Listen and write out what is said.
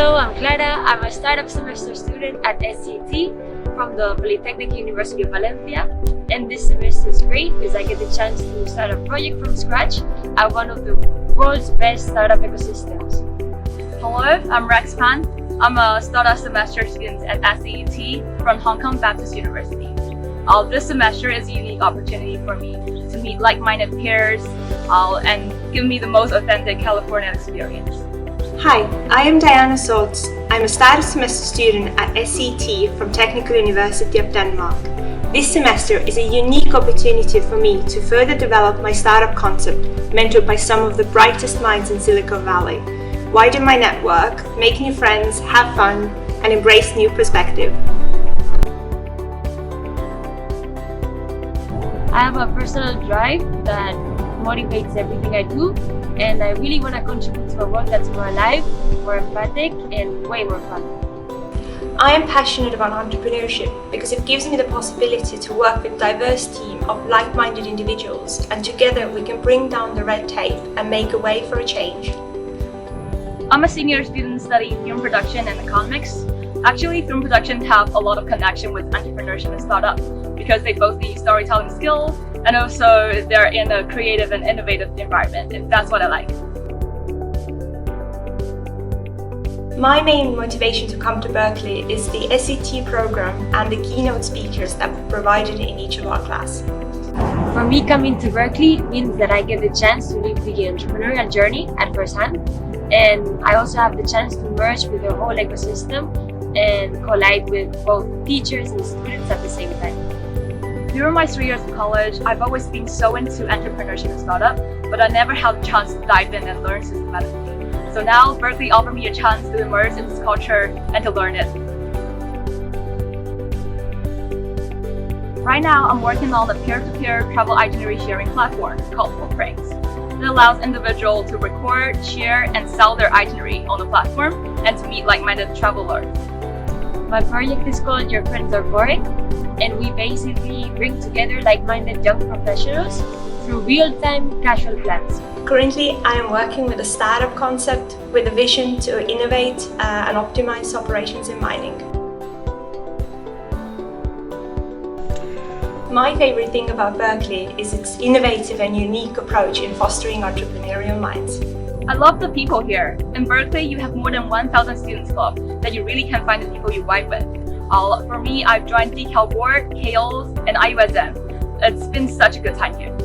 Hello, I'm Clara. I'm a startup semester student at SCET from the Polytechnic University of Valencia. And this semester is great because I get the chance to start a project from scratch at one of the world's best startup ecosystems. Hello, I'm Rex Pan. I'm a startup semester student at SCET from Hong Kong Baptist University. This semester is a unique opportunity for me to meet like-minded peers and give me the most authentic California experience. Hi, I am Diana Soltz. I'm a startup semester student at SCET from Technical University of Denmark. This semester is a unique opportunity for me to further develop my startup concept, mentored by some of the brightest minds in Silicon Valley, widen my network, make new friends, have fun, and embrace new perspective. I have a personal drive that motivates everything I do, and I really want to contribute to a world that's more alive, more empathic, and way more fun. I am passionate about entrepreneurship because it gives me the possibility to work with a diverse team of like-minded individuals, and together we can bring down the red tape and make a way for a change. I'm a senior student studying film production and economics. Actually, film production have a lot of connection with entrepreneurship and startup because they both need storytelling skills and also they're in a creative and innovative environment, and that's what I like. My main motivation to come to Berkeley is the SCET program and the keynote speakers that were provided in each of our class. For me, coming to Berkeley means that I get the chance to live the entrepreneurial journey at first hand, and I also have the chance to merge with the whole ecosystem and collide with both teachers and students at the same time. During my 3 years of college, I've always been so into entrepreneurship and startup, but I never had the chance to dive in and learn systematically. So now Berkeley offered me a chance to immerse in this culture and to learn it. Right now, I'm working on a peer-to-peer travel itinerary sharing platform called Footprints. It allows individuals to record, share, and sell their itinerary on the platform and to meet like-minded travelers. My project is called Your Friends Are Boring, and we basically bring together like-minded young professionals through real-time casual plans. Currently, I am working with a startup concept with a vision to innovate and optimize operations in mining. My favorite thing about Berkeley is its innovative and unique approach in fostering entrepreneurial minds. I love the people here. In Berkeley, you have more than 1,000 students club that you really can find the people you vibe with. For me, I've joined Decal Board, KOs, and IUSM. It's been such a good time here.